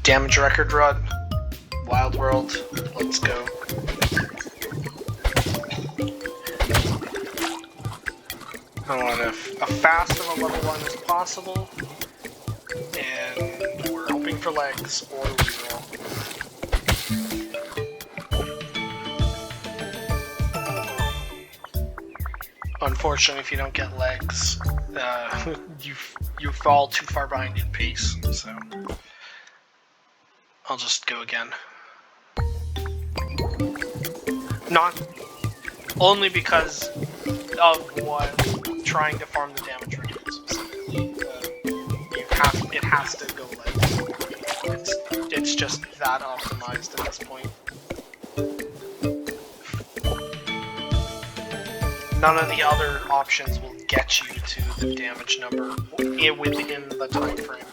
Damage record run. Wild World. Let's go. I want a fast of a level 1 as possible. And we're hoping for legs or reroll. Unfortunately, if you don't get legs, you fall too far behind in pace, so I'll just go again. Not only because of what trying to farm the damage record specifically. It has to go legs. It's just that optimized at this point. None of the other options will get you to the damage number within the time frame.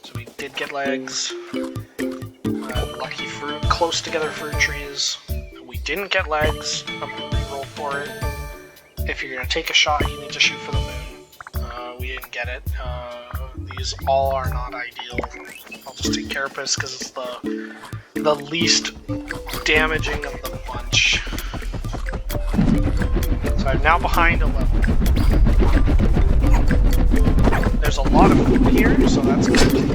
So we did get legs. Lucky fruit, close together fruit trees. We didn't get legs. I'm gonna reroll for it. If you're gonna take a shot, you need to shoot for the moon. We didn't get it. These all are not ideal. I'll just take Carapace because it's the least damaging of the bunch. So I'm now behind a level. There's a lot of food here, so that's good.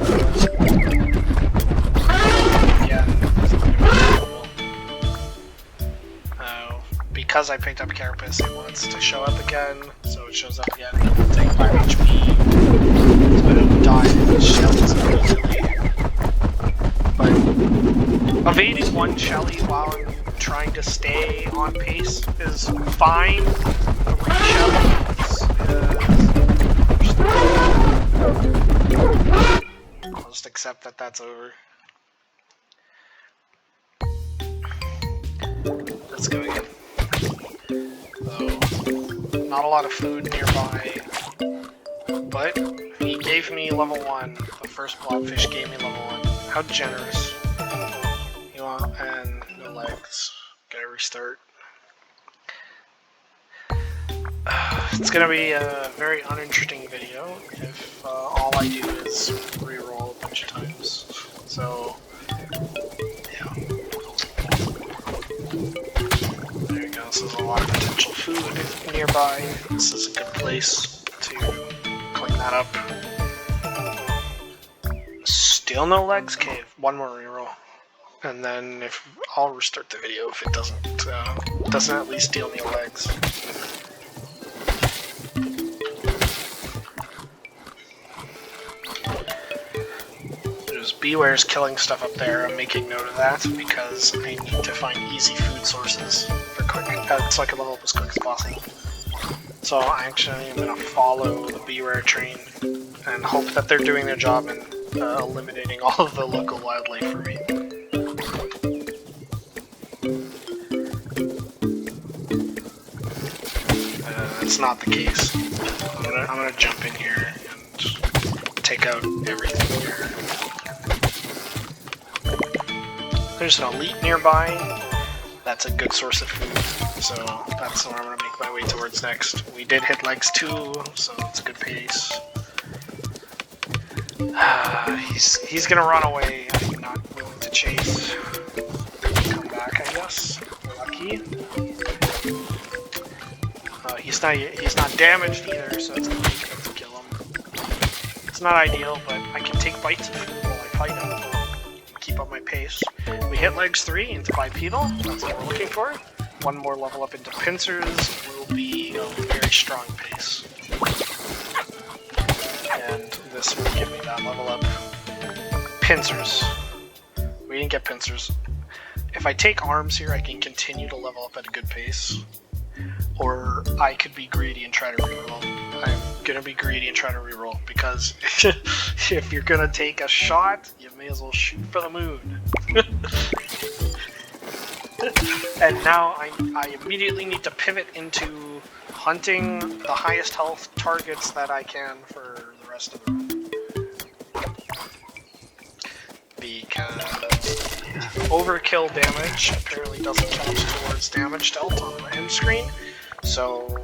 Because I picked up Carapace, it wants to show up again, so it shows up again. It'll take 5 HP, so it'll die in shells immediately. But evading one Shelly while I'm trying to stay on pace is fine. 3 Shellies I'll just accept that that's over. Let's go again. Not a lot of food nearby, but he gave me level 1. The first blobfish gave me level 1. How generous. You want, and no legs. Gotta restart. It's gonna be a very uninteresting video if all I do is reroll a bunch of times. So, yeah. There you go. This is a lot of potential food nearby. This is a good place to clean that up. Still no legs cave. One more reroll. And then if I'll restart the video if it doesn't at least deal me legs. There's bewares killing stuff up there. I'm making note of that because I need to find easy food sources for quick, so I can level up as quick as possible. So I actually am gonna follow the beware train and hope that they're doing their job and eliminating all of the local wildlife for me. It's not the case. I'm gonna jump in here and take out everything here. There's an elite nearby. That's a good source of food, so that's what I'm gonna make my way towards next. We did hit legs too, so it's a good pace. He's gonna run away. I'm not willing to chase. Come back, I guess. We're lucky. He's not damaged either, so it's not easy to kill him. It's not ideal, but I can take bites of food while I fight him and keep up my pace. We hit legs 3 into bipedal. That's what we're looking for. One more level up into pincers will be a very strong pace. And this will give me that level up. Pincers. We didn't get pincers. If I take arms here, I can continue to level up at a good pace. Or I could be greedy and try to reroll. I'm gonna be greedy and try to reroll because if you're gonna take a shot, you may as well shoot for the moon. And now I immediately need to pivot into hunting the highest health targets that I can for the rest of the run. Because overkill damage apparently doesn't count towards damage dealt on the end screen. So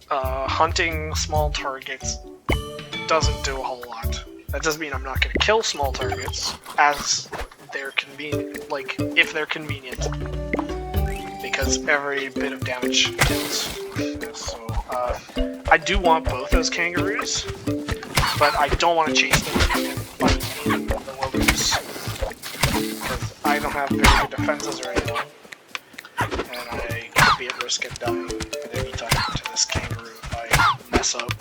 hunting small targets doesn't do a whole lot. That doesn't mean I'm not going to kill small targets as they're convenient, like if they're convenient, because every bit of damage kills. So I do want both those kangaroos, but I don't want to chase them and fight in the wilderness because I don't have very good defenses or anything, and I could be at risk of dying at any time to this kangaroo if I mess up.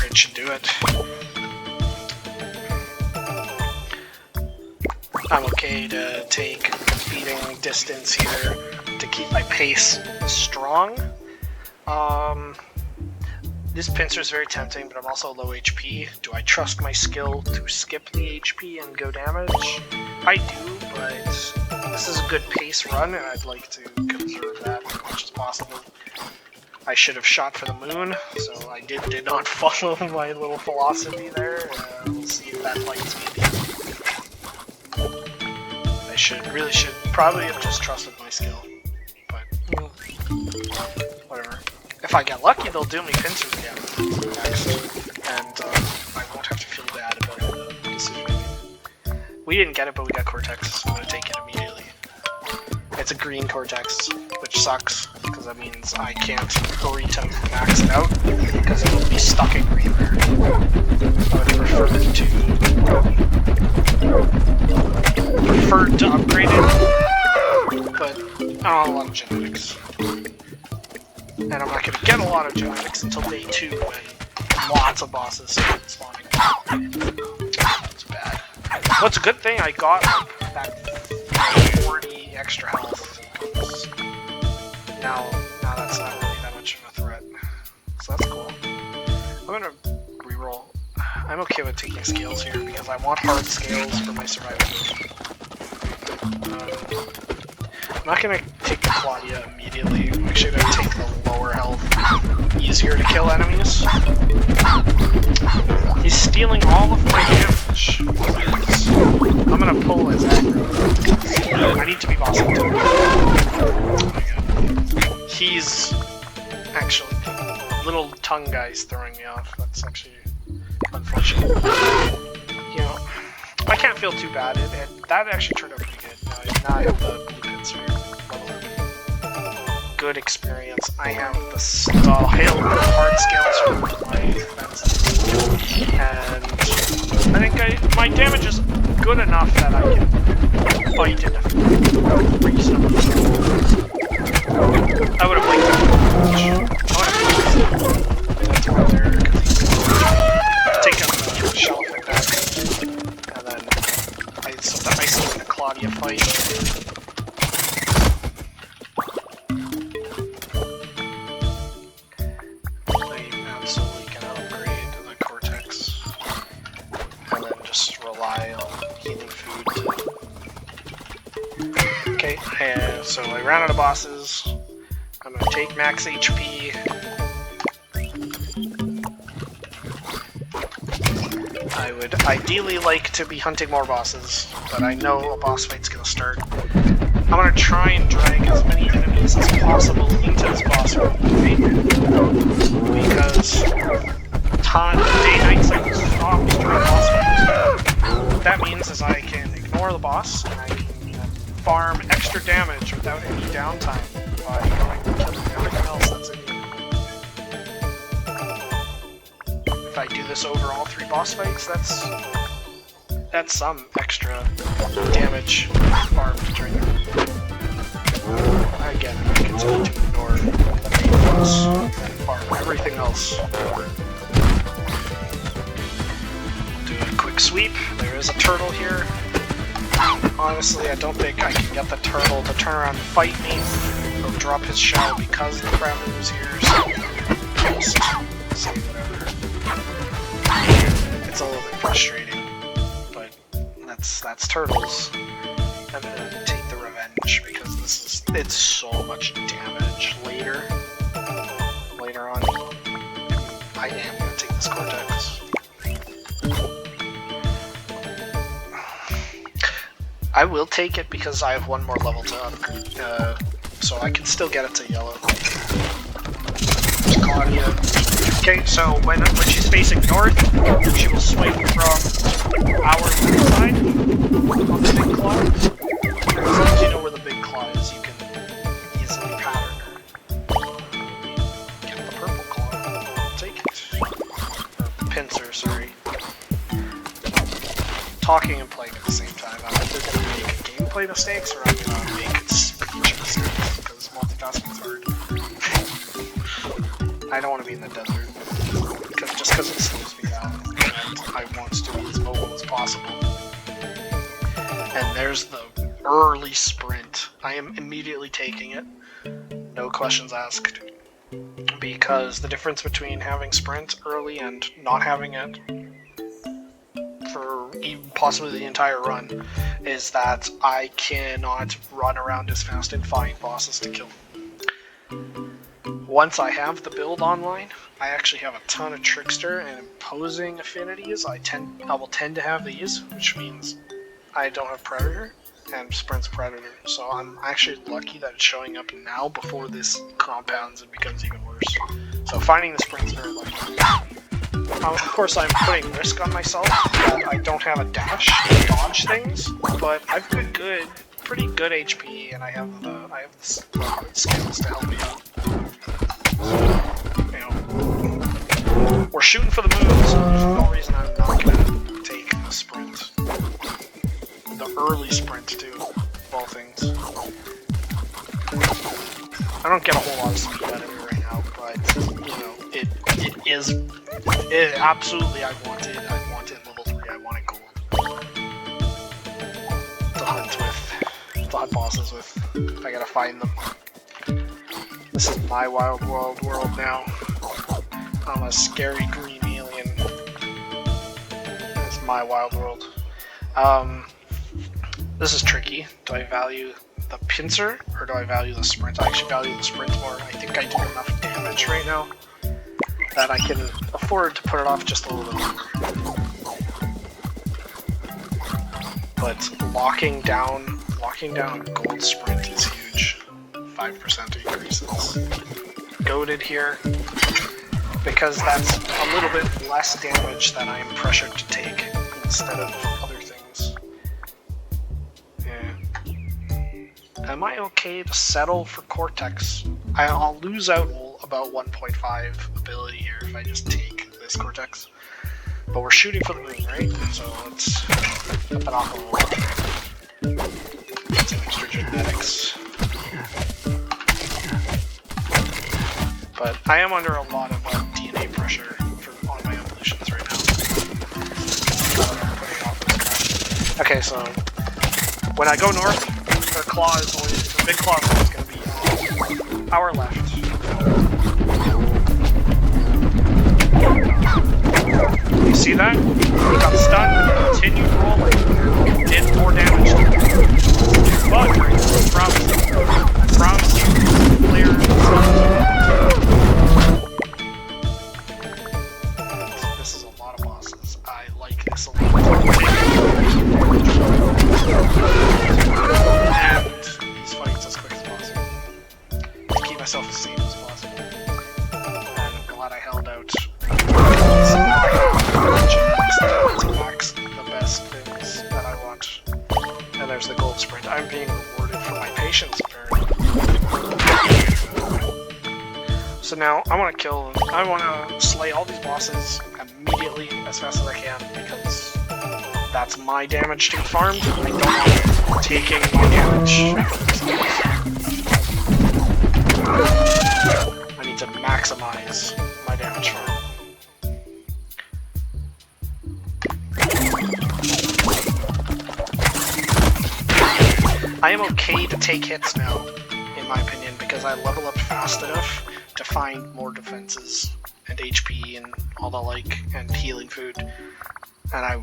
It should do it. I'm okay to take beating distance here to keep my pace strong. This pincer is very tempting, but I'm also low HP. Do I trust my skill to skip the HP and go damage? I do, but this is a good pace run, and I'd like to conserve that as much as possible. I should have shot for the moon, so I did not follow my little philosophy there. We'll see if that bites me. I really should probably have just trusted my skill, but whatever. If I get lucky, they'll do me pincers again next, and I won't have to feel bad about the decision I made. We didn't get it, but we got Cortex, so I'm gonna take it immediately. It's a green Cortex, which sucks, because that means I can't hurry to max it out, because it'll be stuck in green there. I would prefer to upgrade it, but I don't have a lot of genetics. And I'm not going to get a lot of genetics until day 2, when lots of bosses start spawning. It's bad. What's a good thing, I got like that 40 extra health. Now that's not really that much of a threat. So that's cool. I'm going to reroll. I'm okay with taking scales here because I want hard scales for my survivability. I'm not going to take the Claudia immediately. I'm actually going to take the lower health, easier to kill enemies. He's stealing all of my damage. I'm going to pull his aggro. I need to be boss up too. He's actually, little tongue guy's throwing me off. That's actually unfortunate. You know, I can't feel too bad. That actually turned out pretty good. Now I have the blue pins here. Good experience. I have the hail hard scales for my defenses. And I think my damage is good enough that I can fight it reasonably. I would have liked to there because take out the shelf like that. And then I still in a Claudia fight. I'm absolutely gonna upgrade the Cortex. And then just rely on healing food. Okay, so I ran out of bosses. I'm gonna take max HP. I would ideally like to be hunting more bosses, but I know a boss fight's gonna start. I'm gonna try and drag as many enemies as possible into this boss fight, because day-night cycles stops during boss fights. What that means is I can ignore the boss, and I can farm extra damage without any downtime by going and killing everything else that's in here. If I do this over all 3 boss fights, that's some extra damage farmed during the again, I continue to ignore the main boss and farm everything else. Do a quick sweep. There is a turtle here. Honestly, I don't think I can get the turtle to turn around and fight me or drop his shell because the Kremlin is here, so just say whatever. It's a little bit frustrating, but that's turtles. I'm gonna take the revenge because it's so much damage later on. I am gonna take this Cortex. I will take it because I have one more level to upgrade, so I can still get it to yellow. Claudia. Okay, so when she's facing north, she will swing from our left side on the big claw. And as long as you know where the big claw is, you can easily pattern her. Get the purple claw. I'll take it. Or pincer, sorry. Talking and playing at the same time. I'm either going to make gameplay mistakes or I'm going to make speech mistakes, because multitasking is hard. I don't want to be in the desert, just because it slows me down, and I want to be as mobile as possible. And there's the early sprint. I am immediately taking it, no questions asked, because the difference between having sprint early and not having it for even possibly the entire run is that I cannot run around as fast and find bosses to kill. Once I have the build online, I actually have a ton of Trickster and Imposing affinities. I will tend to have these, which means I don't have Predator, and Sprint's Predator. So I'm actually lucky that it's showing up now before this compounds and becomes even worse. So finding the Sprint's very lucky. Of course, I'm putting risk on myself that I don't have a dash to dodge things, but I've got pretty good HP, and I have the skills to help me out. You know, we're shooting for the moon, so there's no reason I'm not gonna take a sprint. The early sprint too, of all things. I don't get a whole lot of speed out of it right now, but you know, it absolutely I want it level 3, I want it gold. To hunt bosses with. I gotta find them. This is my wild world now. I'm a scary green alien. It's my wild world. This is tricky. Do I value the pincer or do I value the sprint? I actually value the sprint more. I think I do enough damage right now that I can afford to put it off just a little bit longer. But locking down gold sprint is huge. 5% increases. Goated here, because that's a little bit less damage that I am pressured to take instead of other things. Yeah. Am I okay to settle for Cortex? I'll lose out about 1.5 ability here if I just take this Cortex. But we're shooting for the moon, right? So let's up it off a little bit. Get some extra genetics. But I am under a lot of DNA pressure on my evolutions right now. Okay, so when I go north, the big claw is always going to be on our left. You see that? He got stunned, continued rolling, did more damage to him. But I promise you, clear. This is a lot of bosses. I like this a lot. And these fights as quick as possible. To keep myself as safe as possible. And I'm glad I held out. To max the best things that I want. And there's the gold sprint. I'm being rewarded for my patience, apparently. So now I want to slay all these bosses immediately as fast as I can because that's my damage to be farmed. I don't want taking more damage. I need to maximize my damage farm. I am okay to take hits now, in my opinion, because I level up fast enough to find more defenses and HP and all the like, and healing food. And I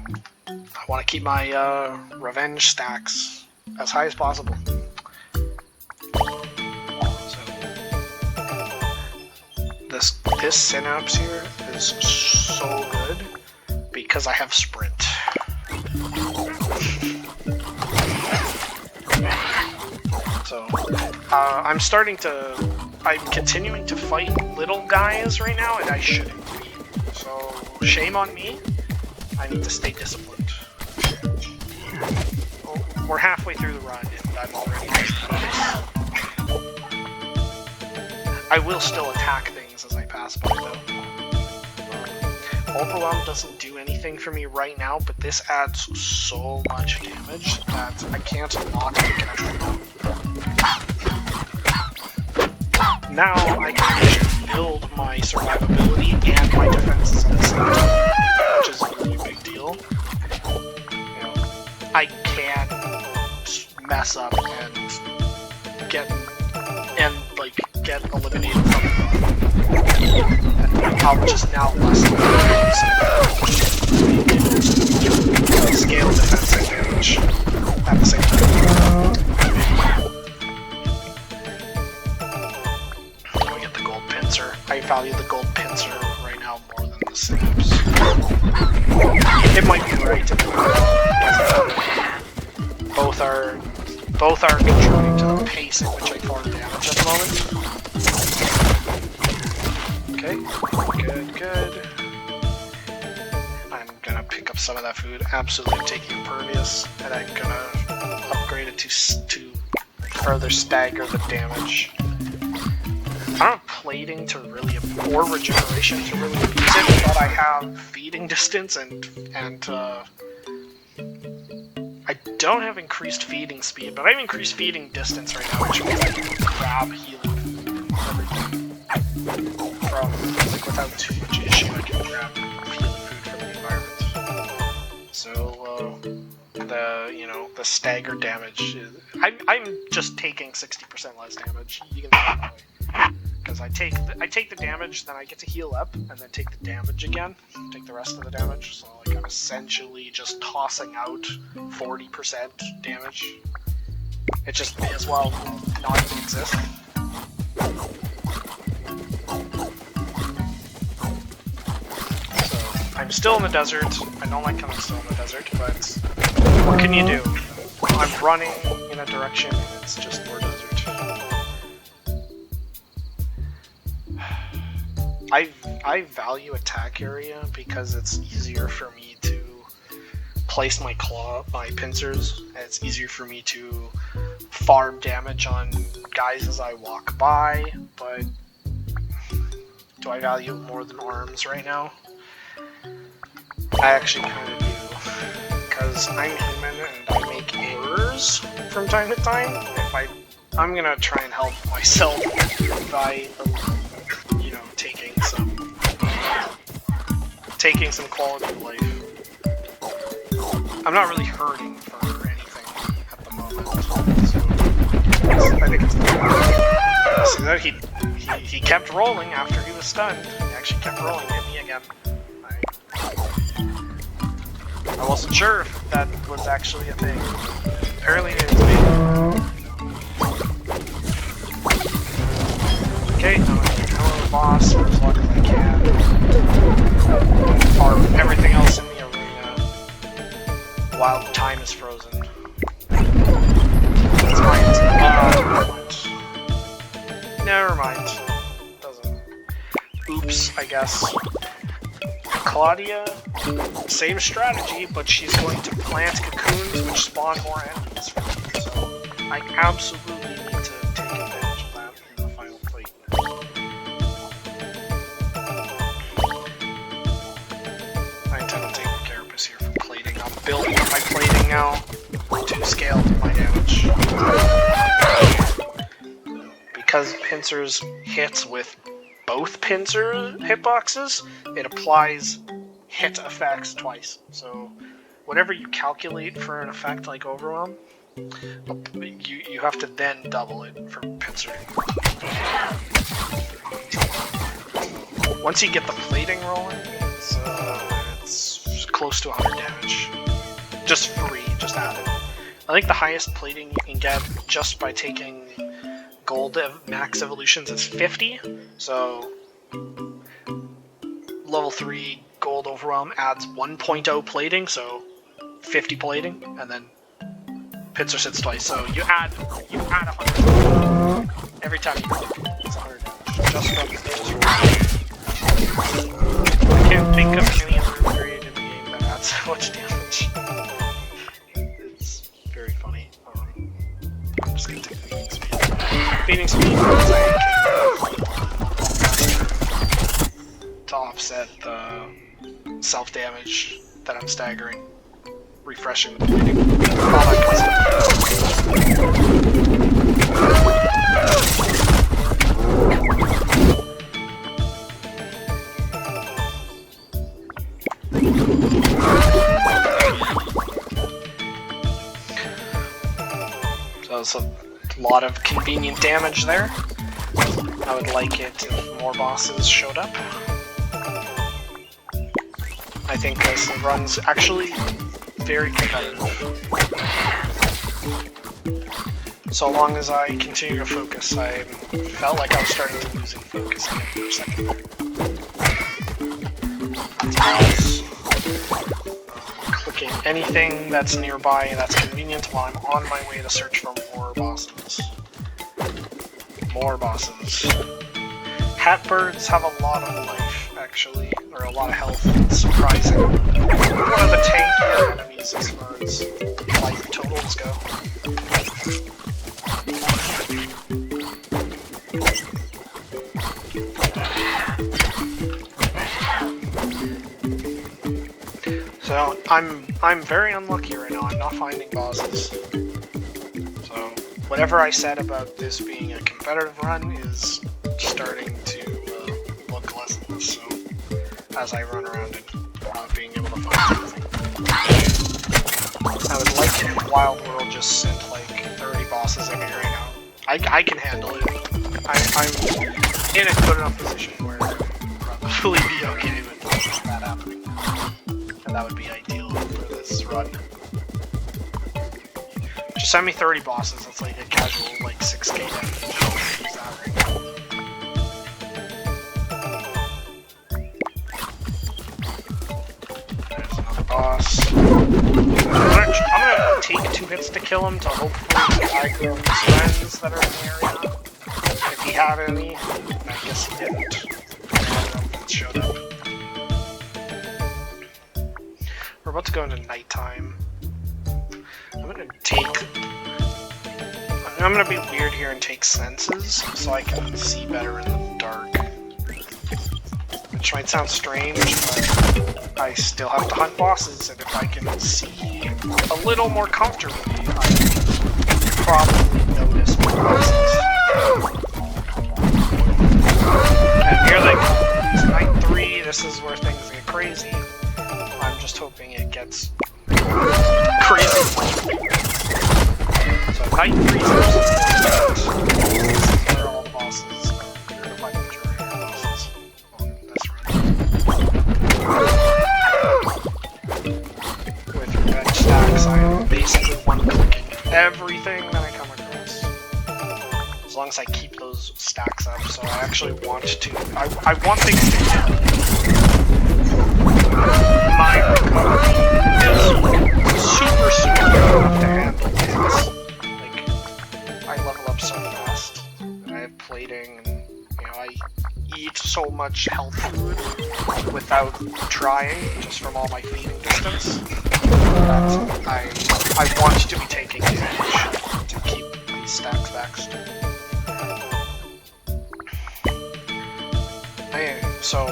want to keep my revenge stacks as high as possible. So this synapse here is so good because I have sprint. So I'm continuing to fight little guys right now, and I shouldn't be. So, shame on me. I need to stay disciplined. Well, we're halfway through the run, and I'm already I will still attack things as I pass by, though. Overwhelm doesn't do anything for me right now, but this adds so much damage that I can't not take it right now. Now I can actually build my survivability and my defenses at the same time, which is a really big deal. You know, I can mess up and get eliminated from the run. I'll just now less than scale defense and damage at the same time. I value the gold pincer right now more than the snaps. It might be right. Both are contributing to the pace at which I farm damage at the moment. Okay, good. I'm gonna pick up some of that food. Absolutely taking impervious, and I'm gonna upgrade it to further stagger the damage. I don't have plating to really, or regeneration to really abuse it, but I have feeding distance and I don't have increased feeding speed, but I have increased feeding distance right now, which means I can grab healing everything from, like, without too much issue. I can grab healing food from the environment. So, the staggered damage is, I'm just taking 60% less damage. You can see that way. Because I take the damage, then I get to heal up, and then take the damage again. Take the rest of the damage. So like I'm essentially just tossing out 40% damage. It just may as well not even exist. So I'm still in the desert. I don't like coming still in the desert, but what can you do? I'm running in a direction, and it's just more desert. I value attack area because it's easier for me to place my pincers, and it's easier for me to farm damage on guys as I walk by, but do I value it more than arms right now? I actually kind of do, because I'm human and I make errors from time to time. I'm gonna try and help myself by taking some quality of life. I'm not really hurting for anything at the moment, so I think it's good. See that he kept rolling after he was stunned. He actually kept rolling, hit me again. I wasn't sure if that was actually a thing. Apparently it is. Okay, now I'm gonna kill the boss for as long as I can. Farm everything else in the arena while time is frozen. That's mine. Never mind. Doesn't. Oops, I guess. Claudia, same strategy, but she's going to plant cocoons which spawn more enemies for me. So I absolutely need to take advantage of that in the final plate. I intend on taking Carapace here for plating. I'm building up my plating now to scale my damage. Because pincers hits with both pincer hitboxes, it applies hit effects twice. So whatever you calculate for an effect like Overwhelm, you have to then double it for pincer. Once you get the plating rolling, it's close to 100 damage. Just free, just added. I think the highest plating you can get just by taking gold max evolutions is 50, so level 3 gold overwhelm adds 1.0 plating, so 50 plating, and then hits or sits twice, so you add 100 every time you click. It's 100 damage. Just from I can't think of any other period in the game that adds so much damage. It's very funny. I'm just gonna take feeding speed. Feeding speed because to offset the self-damage that I'm staggering. Refreshing the bleeding. All that good stuff. So it's a lot of convenient damage there. I would like it if more bosses showed up. I think this run's actually very competitive. So long as I continue to focus, I felt like I was starting to lose focus again for a second. Clicking anything that's nearby that's convenient while I'm on my way to search for more bosses. More bosses. Hat birds have a lot of life, actually, or a lot of health. It's surprising. One of the tankier enemies as far as life totals go. So I'm very unlucky right now. I'm not finding bosses. So whatever I said about this being a competitive run is starting to look less and less so as I run around and not being able to find anything. I would like it if Wild World just sent like 30 bosses at me right now. I can handle it. I'm in a good enough position where I'd probably be okay with that happening. And that would be ideal for this run. Just send me 30 bosses, that's like a casual like 6k damage. Use that right now. There's another boss. I'm gonna take 2 hits to kill him to hopefully aggro his friends that are in the area. If he had any, I guess he didn't. It showed up. We're about to go into nighttime. I'm gonna be weird here and take senses so I can see better in the dark. Which might sound strange, but I still have to hunt bosses, and if I can see a little more comfortably, I can probably notice more bosses. And here they go. It's night 3, this is where things get crazy. I'm just hoping it gets crazy. So night 3 is where all the bosses are. You're gonna find the majority of the bosses on this run. With revenge stacks, I am basically one-clicking everything that I come across. As long as I keep those stacks up, so I actually want to... I want things to hit. My recovery is super enough to handle this. Like, I level up so fast, and I have plating, and I eat so much health food without trying, just from all my feeding distance, that I want to be taking damage to keep these stacks maxed. So,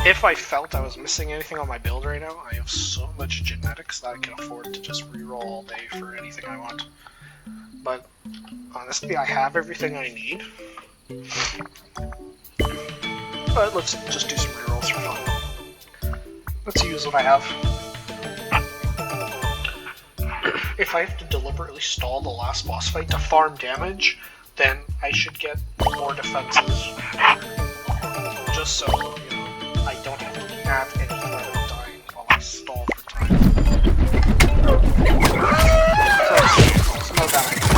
if I felt I was missing anything on my build right now, I have so much genetics that I can afford to just reroll all day for anything I want. But, honestly, I have everything I need. But let's just do some rerolls for fun. Let's use what I have. If I have to deliberately stall the last boss fight to farm damage, then I should get more defenses. Just so, I don't have to have any threat of dying while I stall for time. So, it's not bad idea.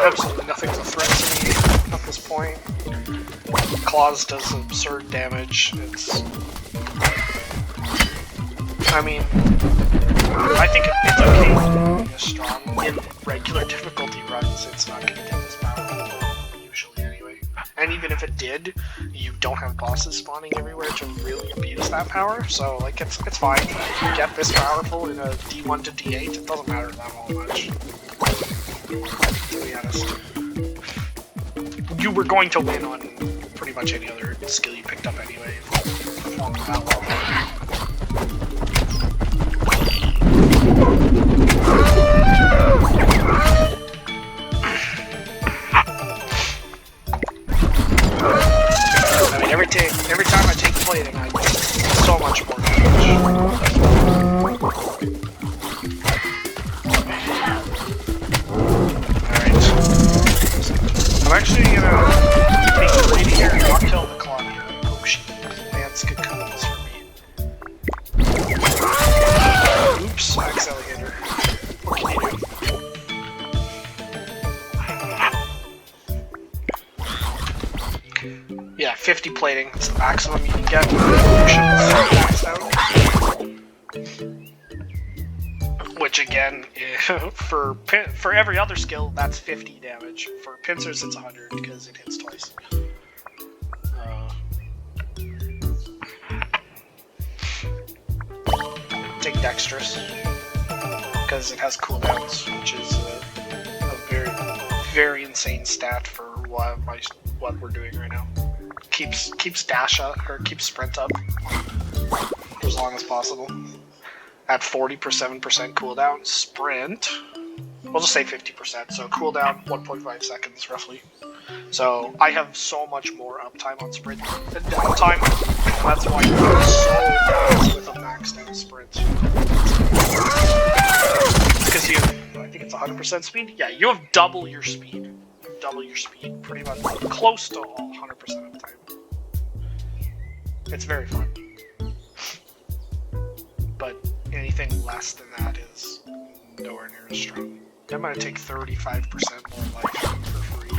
Absolutely nothing's a threat to me at this point. Claws does absurd damage. I mean, I think it's okay to be strong in regular difficulty runs. It's not going to get this powerful, usually anyway. And even if it did, you don't have bosses spawning everywhere to really abuse that power. So like it's fine. If you get this powerful in a D1 to D8, it doesn't matter that all much. To be honest. You were going to win on pretty much any other skill you picked up anyway. Performing that well. I mean, every time I take plating, I get so much more damage. Alright. I'm actually gonna be greedy here and not kill the Claudia. Hope she plants cocoons for me. Oops, I accidentally hit her. What can you do? Yeah, 50 plating. It's the maximum you can get. Maxed out. Which again, for every other skill, that's 50 damage. For pincers, it's 100 because it hits twice. Take dexterous because it has cooldowns, which is a very, very insane stat for what we're doing right now. Keeps dash up or keeps sprint up for as long as possible. At 47% cooldown, sprint. We'll just say 50%. So cooldown 1.5 seconds roughly. So I have so much more uptime on sprint than downtime. That's why you're so fast with a maxed out sprint. Because I think it's 100% speed. Yeah, you have double your speed. Double your speed, pretty much close to all 100% of the time. It's very fun. But anything less than that is nowhere near as strong. I'm gonna take 35% more life for free.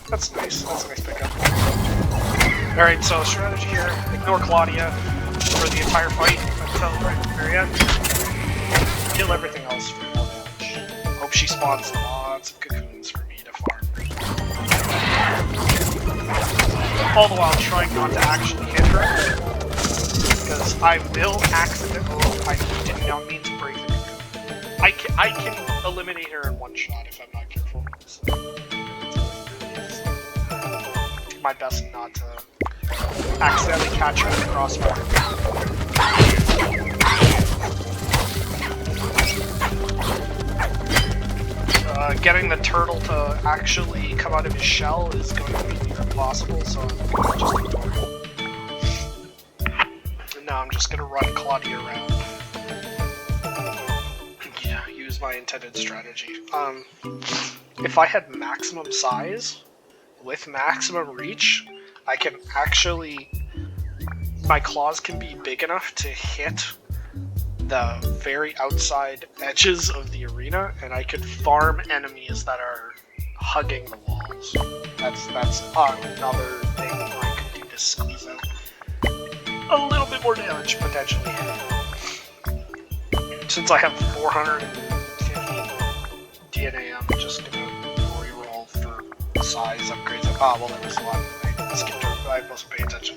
That's nice. That's a nice pickup. Alright, so strategy here. Ignore Claudia for the entire fight until right at the very end. Kill everything else for more damage. Hope she spawns lots of cocoons for me to farm. All the while trying not to actually hit her. Because I will accidentally. I did not mean to break the cocoon. I can eliminate her in one shot if I'm not careful. So, do my best not to accidentally catch her in the crossfire. Getting the turtle to actually come out of his shell is going to be near impossible, so I'm going to just ignore it. And now I'm just going to run Claudia around. Yeah, use my intended strategy. If I had maximum size, with maximum reach, I can actually... My claws can be big enough to hit the very outside edges of the arena, and I could farm enemies that are hugging the walls. That's another thing I could do to squeeze out a little bit more damage, potentially. Since I have 450 DNA, I'm just gonna reroll for size upgrades. Ah, well, there was a lot. I skipped over. I wasn't paying attention.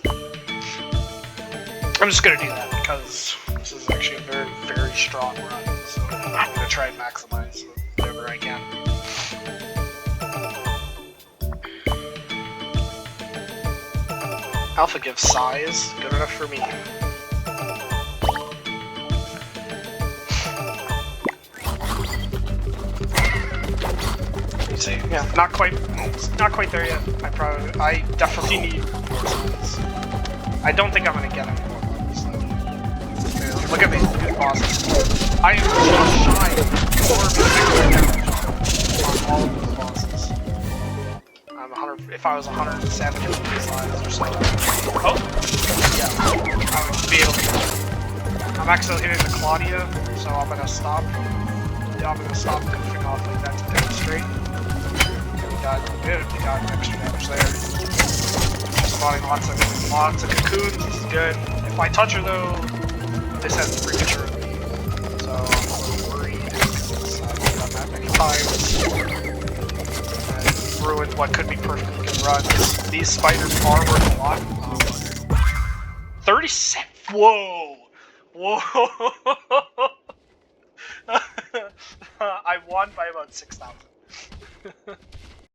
I'm just gonna do that because this is actually a very, very strong run, so I'm gonna try and maximize whatever I can. Alpha gives size, good enough for me. You see, yeah, not quite there yet. I definitely need more size. I don't think I'm gonna get any more. Look at these bosses. I am just shy of 4 on all of these bosses. I'm 100. If I was 170 size or so. Oh! Yeah. I would be able to. I'm actually hitting the Claudia, so I'm gonna stop. Yeah, I'm gonna stop goofing off like that to demonstrate. We got extra damage there. Spawning lots of cocoons. This is good. If I touch her though, this has premature, so times. And ruined what could be perfectly good runs. These spiders are worth a lot. 37. Whoa! Whoa! I won by about 6,000.